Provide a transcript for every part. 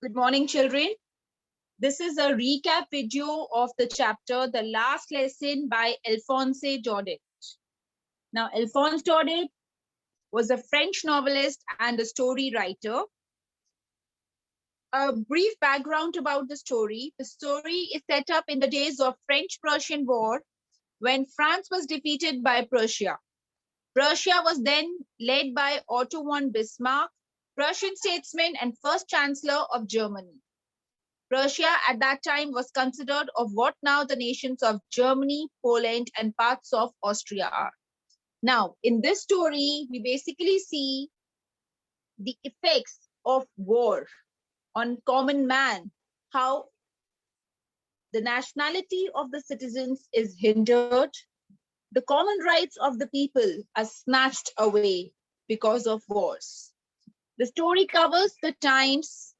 Good morning, children. This is a recap video of the chapter, The Last Lesson by Alphonse Daudet. Now, Alphonse Daudet was a French novelist and a story writer. A brief background about the story. The story is set up in the days of French-Prussian War when France was defeated by Prussia. Prussia was then led by Otto von Bismarck, Prussian statesman and first chancellor of Germany. Prussia at that time was considered of what now the nations of Germany, Poland, and parts of Austria are. Now, in this story, we basically see the effects of war on common man, how the nationality of the citizens is hindered, the common rights of the people are snatched away because of wars. The story covers the times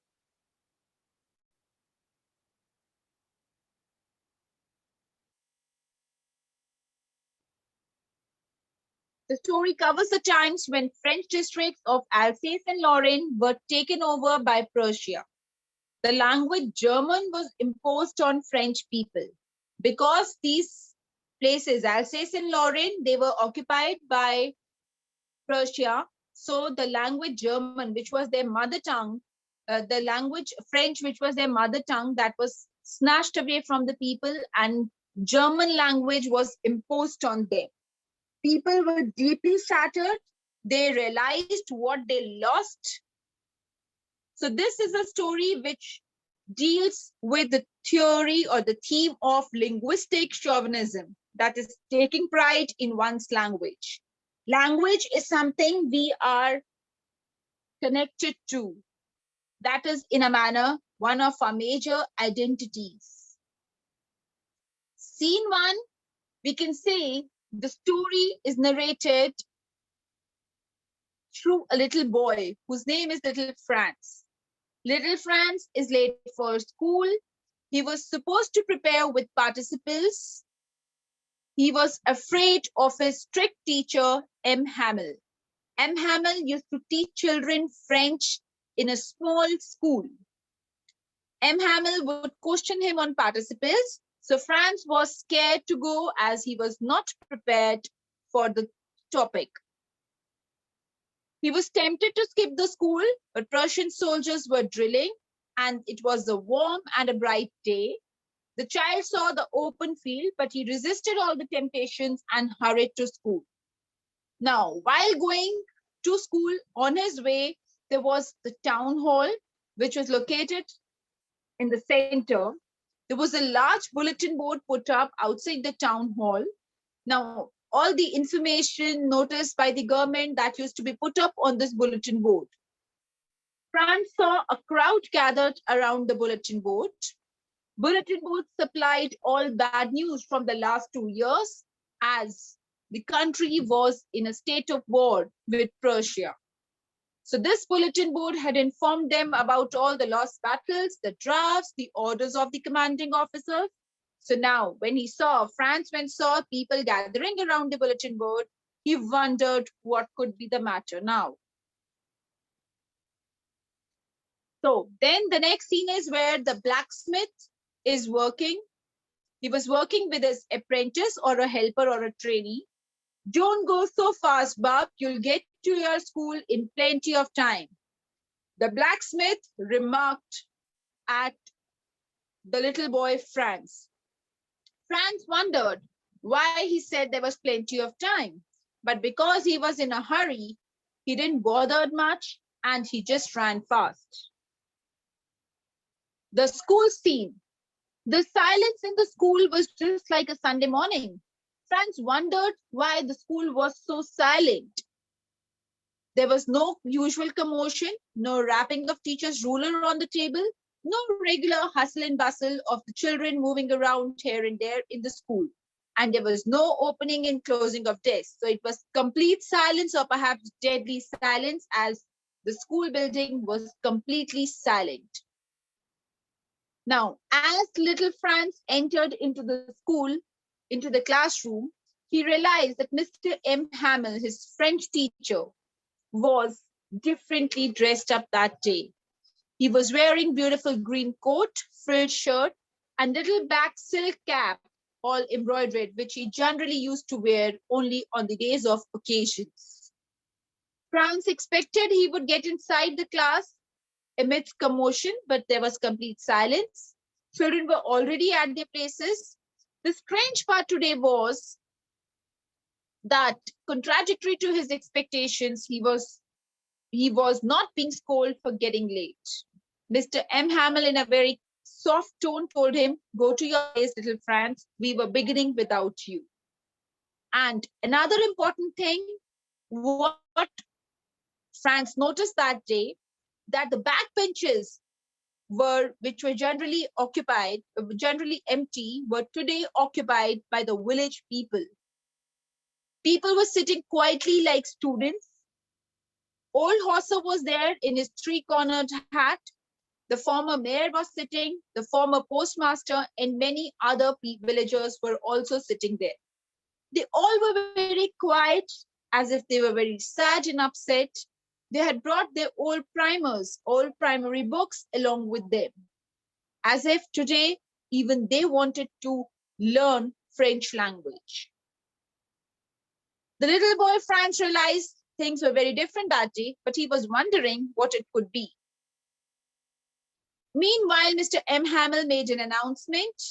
The story covers the times when French districts of Alsace and Lorraine were taken over by Prussia. The language German was imposed on French people. Because these places, Alsace and Lorraine, they were occupied by Prussia. So the language German, which was their mother tongue, the language French, which was their mother tongue, that was snatched away from the people, and German language was imposed on them. People were deeply shattered. They realized what they lost. So this is a story which deals with the theory or the theme of linguistic chauvinism, that is taking pride in one's language. Language is something we are connected to. That is, in a manner, one of our major identities. Scene one, we can say, the story is narrated through a little boy whose name is Little Franz. Little Franz is late for school. He was supposed to prepare with participles. He was afraid of his strict teacher, M. Hamel. M. Hamel used to teach children French in a small school. M. Hamel would question him on participles. So Franz was scared to go as he was not prepared for the topic. He was tempted to skip the school, but Prussian soldiers were drilling and it was a warm and a bright day. The child saw the open field, but he resisted all the temptations and hurried to school. Now, while going to school, on his way, there was the town hall, which was located in the center. There was a large bulletin board put up outside the town hall. Now, all the information noticed by the government that used to be put up on this bulletin board. Franz saw a crowd gathered around the bulletin board. Bulletin boards supplied all bad news from the last 2 years as the country was in a state of war with Prussia. So this bulletin board had informed them about all the lost battles, the drafts, the orders of the commanding officers. So now when Franz saw people gathering around the bulletin board, he wondered what could be the matter now. So then the next scene is where the blacksmith is working. He was working with his apprentice or a helper or a trainee. Don't go so fast, Bob. You'll get to your school in plenty of time. The blacksmith remarked at the little boy, Franz. Franz wondered why he said there was plenty of time. But because he was in a hurry, he didn't bother much and he just ran fast. The school scene. The silence in the school was just like a Sunday morning. Franz wondered why the school was so silent. There was no usual commotion, no rapping of teacher's ruler on the table, no regular hustle and bustle of the children moving around here and there in the school. And there was no opening and closing of desks. So it was complete silence, or perhaps deadly silence, as the school building was completely silent. Now, as little Franz entered into the school, into the classroom, he realized that Mr. M. Hamel, his French teacher, was differently dressed up that day. He was wearing beautiful green coat, frilled shirt, and little black silk cap, all embroidered, which he generally used to wear only on the days of occasions. Franz expected he would get inside the class amidst commotion, but there was complete silence. Children were already at their places. The strange part today was that, contradictory to his expectations, he was not being scolded for getting late. Mr. M. Hamill, in a very soft tone, told him, "Go to your place, little Franz. We were beginning without you." And another important thing, what Franz noticed that day, that the back benches which were generally occupied, generally empty, were today occupied by the village people. People were sitting quietly like students. Old Hosser was there in his three-cornered hat. The former mayor was sitting, the former postmaster, and many other villagers were also sitting there. They all were very quiet, as if they were very sad and upset. They had brought their old primary books along with them, as if today even they wanted to learn French language. The little boy Franz realized things were very different that day, but he was wondering what it could be. Meanwhile, Mr. M. Hamill made an announcement,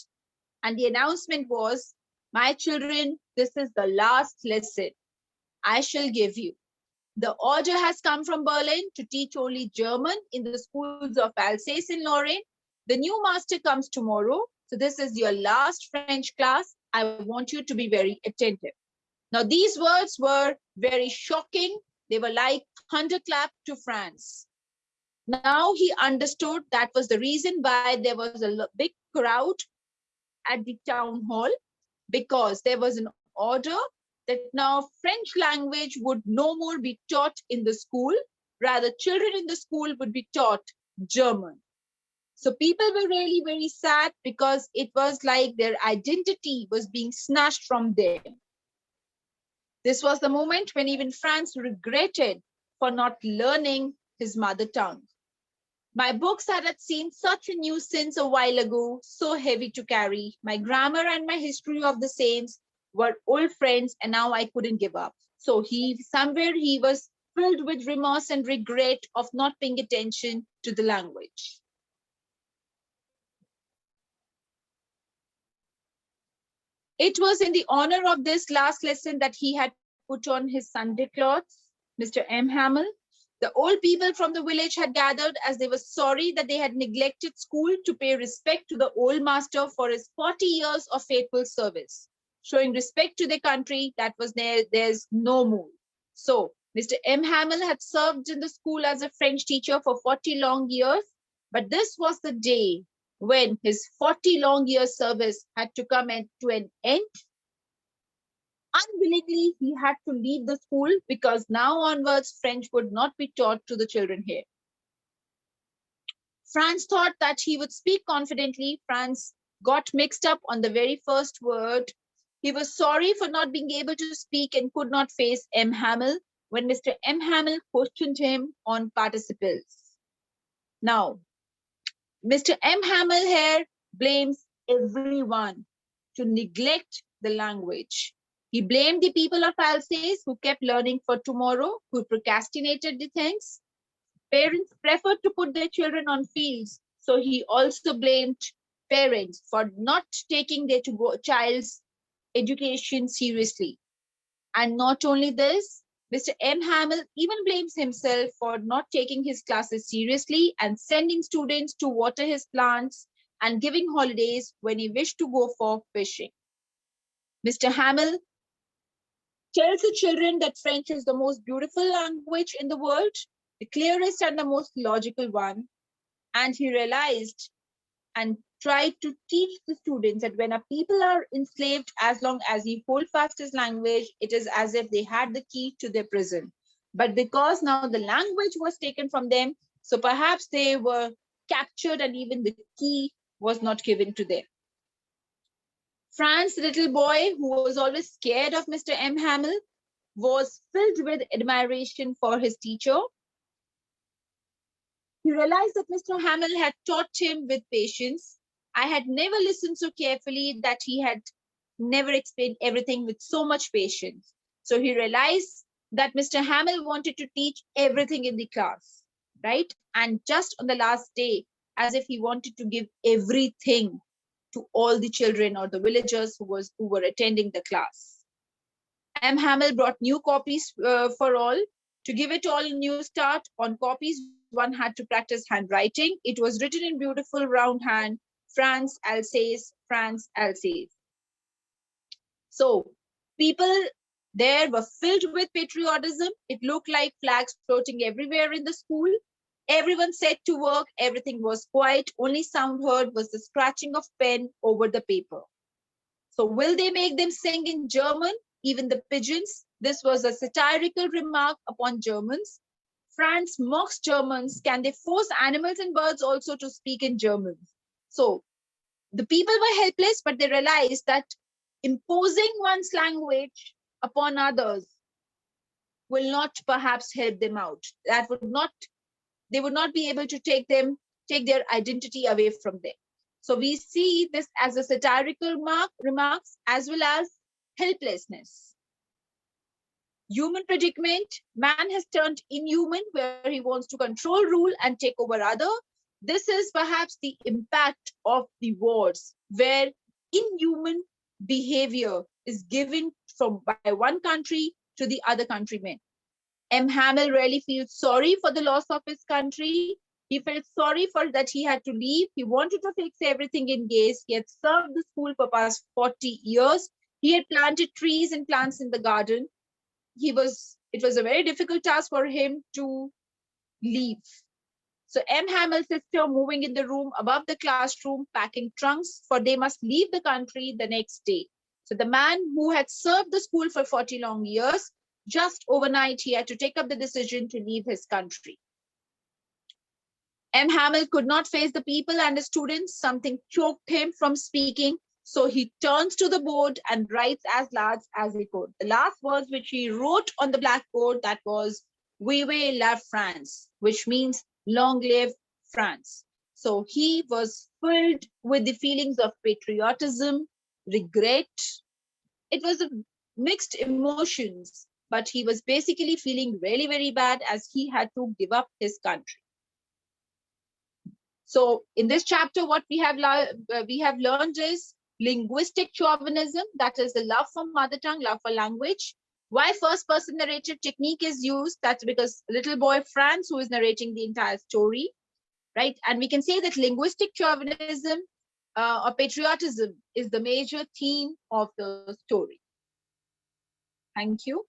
and the announcement was, "My children, this is the last lesson I shall give you. The order has come from Berlin to teach only German in the schools of Alsace-Lorraine. The new master comes tomorrow, so this is your last French class. I want you to be very attentive." Now, these words were very shocking. They were like thunderclap to Franz. Now he understood that was the reason why there was a big crowd at the town hall, because there was an order that now French language would no more be taught in the school. Rather, children in the school would be taught German. So people were really very sad, because it was like their identity was being snatched from them. This was the moment when even Franz regretted for not learning his mother tongue. "My books had seemed such a nuisance a while ago, so heavy to carry. My grammar and my history of the saints were old friends, and now I couldn't give up." So he was filled with remorse and regret of not paying attention to the language. It was in the honor of this last lesson that he had put on his Sunday clothes. Mr. M. Hamill, the old people from the village had gathered, as they were sorry that they had neglected school, to pay respect to the old master for his 40 years of faithful service, showing respect to the country that was there's no more. So Mr. M. Hamill had served in the school as a French teacher for 40 long years, but this was the day when his 40 long years service had to come to an end. Unwillingly, he had to leave the school, because now onwards, French would not be taught to the children here. Franz thought that he would speak confidently. Franz got mixed up on the very first word. He was sorry for not being able to speak and could not face M. Hamill when Mr. M. Hamill questioned him on participles. Now, Mr. M. Hamill here blames everyone to neglect the language. He blamed the people of Alsace, who kept learning for tomorrow, who procrastinated the things. Parents preferred to put their children on fields, so he also blamed parents for not taking their child's education seriously. And not only this, Mr. M. Hamill even blames himself for not taking his classes seriously and sending students to water his plants and giving holidays when he wished to go for fishing. Mr. Hamill tells the children that French is the most beautiful language in the world, the clearest and the most logical one. And he realized and tried to teach the students that when a people are enslaved, as long as he hold fast his language, it is as if they had the key to their prison. But because now the language was taken from them, so perhaps they were captured and even the key was not given to them. Franz, the little boy who was always scared of Mr. M. Hamill, was filled with admiration for his teacher. He realized that Mr. Hamill had taught him with patience. I had never listened so carefully, that he had never explained everything with so much patience. So he realized that Mr. Hamill wanted to teach everything in the class, right? And just on the last day, as if he wanted to give everything to all the children or the villagers who were attending the class. M. Hamill brought new copies for all. To give it all a new start, on copies, one had to practice handwriting. It was written in beautiful round hand, France, Alsace, France, Alsace. So people there were filled with patriotism. It looked like flags floating everywhere in the school. Everyone set to work. Everything was quiet. Only sound heard was the scratching of pen over the paper. So will they make them sing in German, even the pigeons? This was a satirical remark upon Germans. France mocks Germans. Can they force animals and birds also to speak in German? So the people were helpless, but they realized that imposing one's language upon others will not perhaps help them out. That would not, they would not be able to take their identity away from them. So we see this as a satirical remarks as well as helplessness. Human predicament, man has turned inhuman, where he wants to control, rule, and take over other. This is perhaps the impact of the wars, where inhuman behavior is given from by one country to the other countrymen. M. Hamill really feels sorry for the loss of his country. He felt sorry for that he had to leave. He wanted to fix everything in Gaze. He had served the school for past 40 years. He had planted trees and plants in the garden. It was a very difficult task for him to leave. So M. Hamill's sister moving in the room above the classroom, packing trunks, for they must leave the country the next day. So the man who had served the school for 40 long years, just overnight, he had to take up the decision to leave his country. M. Hamill could not face the people and the students. Something choked him from speaking. So he turns to the board and writes as large as he could. The last words which he wrote on the blackboard, that was, "Vive la France," which means long live France. So he was filled with the feelings of patriotism, regret. It was a mixed emotions, but he was basically feeling really, very bad as he had to give up his country. So in this chapter, what we have learned is linguistic chauvinism, that is the love for mother tongue, love for language. Why first person narrative technique is used? That's because little boy Franz, who is narrating the entire story, right? And we can say that linguistic chauvinism or patriotism is the major theme of the story. Thank you.